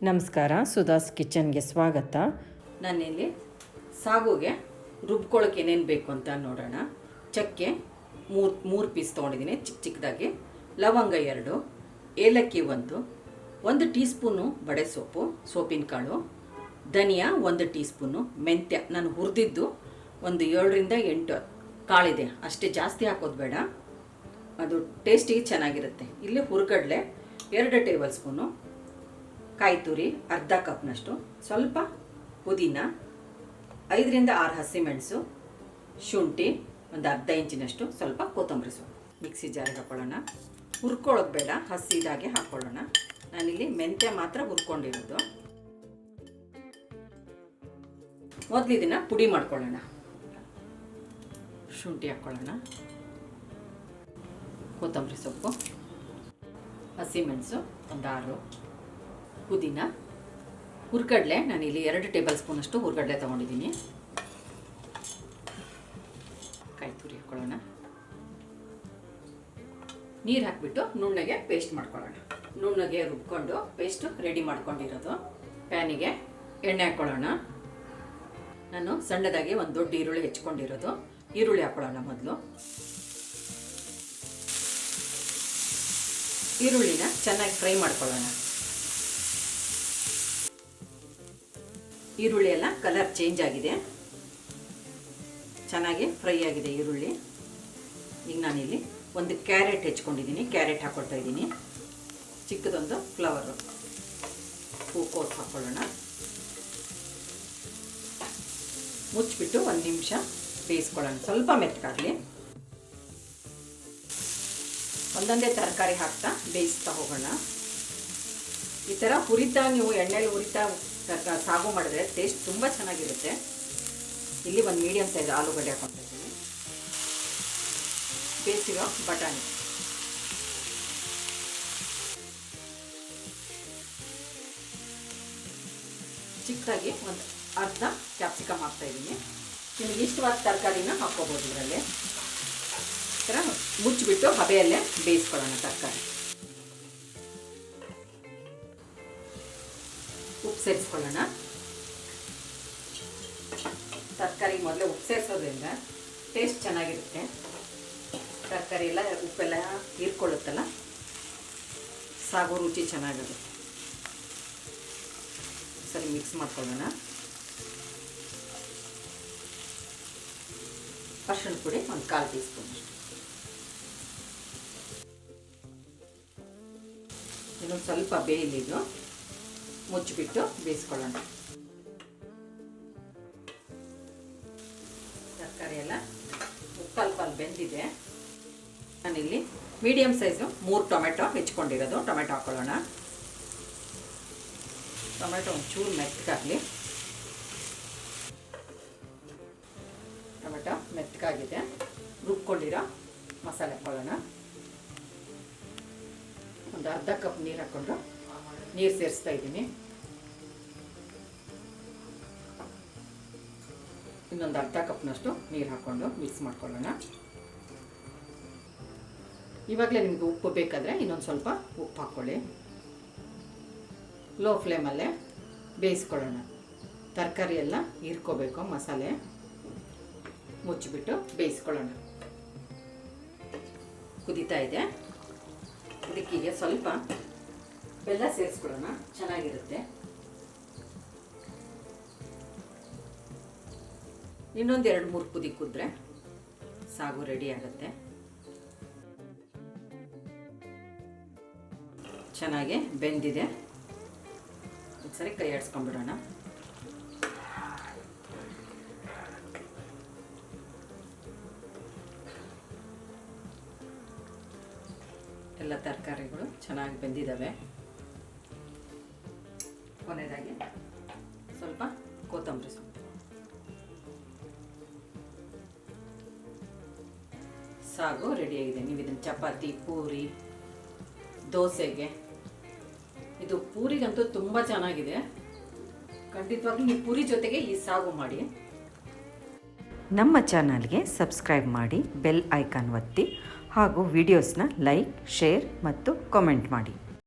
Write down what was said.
ನಮಸ್ಕಾರ, ಸುಧಾಸ್ ಕಿಚನ್ಗೆ ಸ್ವಾಗತ. ನಾನಿಲ್ಲಿ ಸಾಗುಗೆ ರುಬ್ಕೊಳ್ಳೋಕೆ ಏನೇನು ಬೇಕು ಅಂತ ನೋಡೋಣ. ಚಕ್ಕೆ ಮೂರು ಪೀಸ್ ತೊಗೊಂಡಿದ್ದೀನಿ ಚಿಕ್ಕ ಚಿಕ್ಕದಾಗಿ, ಲವಂಗ 2, ಏಲಕ್ಕಿ 1 ಟೀ ಸ್ಪೂನು ಬಡೆ ಸೋಪಿನ ಕಾಳು, ಧನಿಯಾ 1 ಟೀ ಸ್ಪೂನು, ಮೆಂತ್ಯ ನಾನು ಹುರಿದಿದ್ದು ಒಂದು 7 ರಿಂದ 8 ಕಾಳಿದೆ, ಅಷ್ಟೇ ಜಾಸ್ತಿ ಹಾಕೋದು ಬೇಡ, ಅದು ಟೇಸ್ಟಿಗೆ ಚೆನ್ನಾಗಿರುತ್ತೆ. ಇಲ್ಲಿ ಹುರ್ಗಡ್ಲೆ 2 ಟೇಬಲ್ ಸ್ಪೂನು, ಕಾಯಿ ತುರಿ ಅರ್ಧ ಕಪ್ನಷ್ಟು, ಸ್ವಲ್ಪ ಪುದೀನ, 5 ರಿಂದ 6 ಹಸಿಮೆಣಸು, ಶುಂಠಿ ಒಂದು ಅರ್ಧ ಇಂಚಿನಷ್ಟು, ಸ್ವಲ್ಪ ಕೊತ್ತಂಬರಿ ಸೊಪ್ಪು. ಮಿಕ್ಸಿ ಜಾರಿಗೆ ಹಾಕೊಳ್ಳೋಣ. ಹುರ್ಕೊಳ್ಳೋದು ಬೇಡ, ಹಸಿದಾಗೆ ಹಾಕ್ಕೊಳ್ಳೋಣ. ನಾನಿಲ್ಲಿ ಮೆಂತ್ಯ ಮಾತ್ರ ಹುರ್ಕೊಂಡಿರೋದು. ಮೊದಲು ಇದನ್ನು ಪುಡಿ ಮಾಡ್ಕೊಳ್ಳೋಣ. ಶುಂಠಿ ಹಾಕ್ಕೊಳ್ಳೋಣ, ಕೊತ್ತಂಬರಿ ಸೊಪ್ಪು, ಹಸಿಮೆಣಸು ಒಂದು 6, ಪುದೀನ, ಹುರ್ಗಡ್ಲೆ ನಾನಿಲ್ಲಿ 2 ಟೇಬಲ್ ಸ್ಪೂನಷ್ಟು ಹುರ್ಗಡ್ಲೆ ತೊಗೊಂಡಿದ್ದೀನಿ, ಕಾಯಿ ತುರಿ ಹಾಕ್ಕೊಳ್ಳೋಣ, ನೀರು ಹಾಕಿಬಿಟ್ಟು ನುಣ್ಣಗೆ ಪೇಸ್ಟ್ ಮಾಡ್ಕೊಳ್ಳೋಣ. ನುಣ್ಣಗೆ ರುಬ್ಕೊಂಡು ಪೇಸ್ಟು ರೆಡಿ ಮಾಡ್ಕೊಂಡಿರೋದು. ಪ್ಯಾನಿಗೆ ಎಣ್ಣೆ ಹಾಕ್ಕೊಳ್ಳೋಣ. ನಾನು ಸಣ್ಣದಾಗಿ ಒಂದು ದೊಡ್ಡ ಈರುಳ್ಳಿ ಹೆಚ್ಕೊಂಡಿರೋದು, ಈರುಳ್ಳಿ ಹಾಕ್ಕೊಳ್ಳೋಣ. ಮೊದಲು ಈರುಳ್ಳಿನ ಚೆನ್ನಾಗಿ ಫ್ರೈ ಮಾಡ್ಕೊಳ್ಳೋಣ. ಈರುಳ್ಳಿ ಎಲ್ಲ ಕಲರ್ ಚೇಂಜ್ ಆಗಿದೆ, ಚೆನ್ನಾಗಿ ಫ್ರೈ ಆಗಿದೆ ಈರುಳ್ಳಿ. ಈಗ ನಾನಿಲ್ಲಿ ಒಂದು ಕ್ಯಾರೆಟ್ ಹೆಚ್ಕೊಂಡಿದ್ದೀನಿ, ಕ್ಯಾರೆಟ್ ಹಾಕ್ಕೊಳ್ತಾ ಇದ್ದೀನಿ. ಚಿಕ್ಕದೊಂದು ಫ್ಲವರು, ಹೂಕೋಸು ಹಾಕ್ಕೊಳ್ಳೋಣ. ಮುಚ್ಚಿಬಿಟ್ಟು 1 ನಿಮಿಷ ಬೇಯಿಸ್ಕೊಳ್ಳೋಣ, ಸ್ವಲ್ಪ ಮೆತ್ತಗಾಗಲಿ. ಒಂದೊಂದೇ ತರಕಾರಿ ಹಾಕ್ತಾ ಬೇಯಿಸ್ತಾ ಹೋಗೋಣ. ಈ ಥರ ಹುರಿತಾ ನೀವು ಎಣ್ಣೆಲಿ ಹುರಿತಾ ಸಾಗು ಮಾಡಿದ್ರೆ ಟೇಸ್ಟ್ ತುಂಬ ಚೆನ್ನಾಗಿರುತ್ತೆ. ಇಲ್ಲಿ ಒಂದು ಮೀಡಿಯಮ್ ಸೈಜ್ ಆಲೂಗಡ್ಡೆ ಹಾಕ್ಕೊಳ್ತಾ ಇದ್ದೀನಿ, ಬೇಯಿಸಿರೋ ಬಟಾಣಿ, ಚಿಕ್ಕದಾಗಿ ಒಂದು ಅರ್ಧ ಕ್ಯಾಪ್ಸಿಕಮ್ ಹಾಕ್ತಾ ಇದ್ದೀನಿ. ನಿಮಗೆ ಇಷ್ಟವಾದ ತರಕಾರಿನ ಹಾಕ್ಕೋಬೋದು ಇದರಲ್ಲಿ. ಈ ಥರ ಮುಚ್ಚಿಬಿಟ್ಟು ಹಬೆಯಲ್ಲೇ ಬೇಯಿಸ್ಕೊಳ್ಳೋಣ ತರಕಾರಿ. ಉಪ್ಪು ಸೇರಿಸ್ಕೊಳ್ಳೋಣ. ತರಕಾರಿಗೆ ಮೊದಲೇ ಉಪ್ಪು ಸೇರಿಸೋದ್ರಿಂದ ಟೇಸ್ಟ್ ಚೆನ್ನಾಗಿರುತ್ತೆ. ತರಕಾರಿ ಎಲ್ಲ ಉಪ್ಪೆಲ್ಲ ಹೀರ್ಕೊಳ್ಳುತ್ತಲ್ಲ, ಸಾಗು ರುಚಿ ಚೆನ್ನಾಗಿರುತ್ತೆ. ಸರಿ ಮಿಕ್ಸ್ ಮಾಡ್ಕೊಳ್ಳೋಣ. ಅರಿಶಿಣ ಪುಡಿ ಒಂದು 1/4 ಟೀ ಸ್ಪೂನ್ ಅಷ್ಟು. ಇನ್ನೊಂದು ಸ್ವಲ್ಪ ಬೇಯಲಿದ್ದು ಮುಚ್ಚಿಬಿಟ್ಟು ಬೇಯಿಸ್ಕೊಳ್ಳೋಣ. ತರಕಾರಿ ಎಲ್ಲ ಅಲ್ಪ ಬೆಂದಿದೆ. ನಾನಿಲ್ಲಿ ಮೀಡಿಯಮ್ ಸೈಜು 3 ಟೊಮೆಟೊ ಹೆಚ್ಕೊಂಡಿರೋದು, ಟೊಮೆಟೊ ಹಾಕ್ಕೊಳ್ಳೋಣ. ಟೊಮೆಟೊ ಒಂಚೂರು ಮೆತ್ತಗಾಗಲಿ. ಟೊಮೆಟೊ ಮೆತ್ತಗಾಗಿದೆ. ರುಬ್ಕೊಂಡಿರೋ ಮಸಾಲೆ ಹಾಕ್ಕೊಳ್ಳೋಣ. ಒಂದು ಅರ್ಧ ಕಪ್ ನೀರು ಹಾಕ್ಕೊಂಡು ನೀರು ಸೇರಿಸ್ತಾ ಇದ್ದೀನಿ. ಇನ್ನೊಂದು ಅರ್ಧ ಕಪ್ನಷ್ಟು ನೀರು ಹಾಕ್ಕೊಂಡು ಮಿಕ್ಸ್ ಮಾಡ್ಕೊಳ್ಳೋಣ. ಇವಾಗಲೇ ನಿಮಗೆ ಉಪ್ಪು ಬೇಕಾದರೆ ಇನ್ನೊಂದು ಸ್ವಲ್ಪ ಉಪ್ಪು ಹಾಕ್ಕೊಳ್ಳಿ. ಲೋ ಫ್ಲೇಮಲ್ಲೇ ಬೇಯಿಸ್ಕೊಳ್ಳೋಣ. ತರಕಾರಿ ಎಲ್ಲ ಹೀರ್ಕೋಬೇಕು ಮಸಾಲೆ. ಮುಚ್ಚಿಬಿಟ್ಟು ಬೇಯಿಸ್ಕೊಳ್ಳೋಣ. ಕುದೀತಾ ಇದೆ. ಇದಕ್ಕೀಗ ಸ್ವಲ್ಪ ಬೆಲ್ಲ ಸೇರಿಸ್ಕೊಳ್ಳೋಣ, ಚೆನ್ನಾಗಿರುತ್ತೆ. ಇನ್ನೊಂದು 2-3 ಕುದಿ ಕುದ್ರೆ ಸಾಗು ರೆಡಿ ಆಗುತ್ತೆ. ಚೆನ್ನಾಗಿ ಬೆಂದಿದೆ. ಒಂದ್ಸರಿ ಕೈ ಆಡಿಸ್ಕೊಂಡ್ಬಿಡೋಣ. ಎಲ್ಲ ತರಕಾರಿಗಳು ಚೆನ್ನಾಗಿ ಬೆಂದಿದ್ದಾವೆ. ಕೊನೆಯದಾಗಿ ಸ್ವಲ್ಪ ಕೊತ್ತಂಬರಿ ಸೊಪ್ಪು. ಸಾಗು ರೆಡಿಯಾಗಿದೆ. ನೀವು ಇದನ್ನು ಚಪಾತಿ, ಪೂರಿ, ದೋಸೆಗೆ, ಇದು ಪೂರಿಗಂತೂ ತುಂಬ ಚೆನ್ನಾಗಿದೆ. ಖಂಡಿತವಾಗ್ಲೂ ನೀವು ಪೂರಿ ಜೊತೆಗೆ ಈ ಸಾಗು ಮಾಡಿ. ನಮ್ಮ ಚಾನಲ್ಗೆ ಸಬ್ಸ್ಕ್ರೈಬ್ ಮಾಡಿ, ಬೆಲ್ ಐಕಾನ್ ಒತ್ತಿ ಹಾಗೂ ವಿಡಿಯೋಸ್ನ ಲೈಕ್, ಶೇರ್ ಮತ್ತು ಕಾಮೆಂಟ್ ಮಾಡಿ.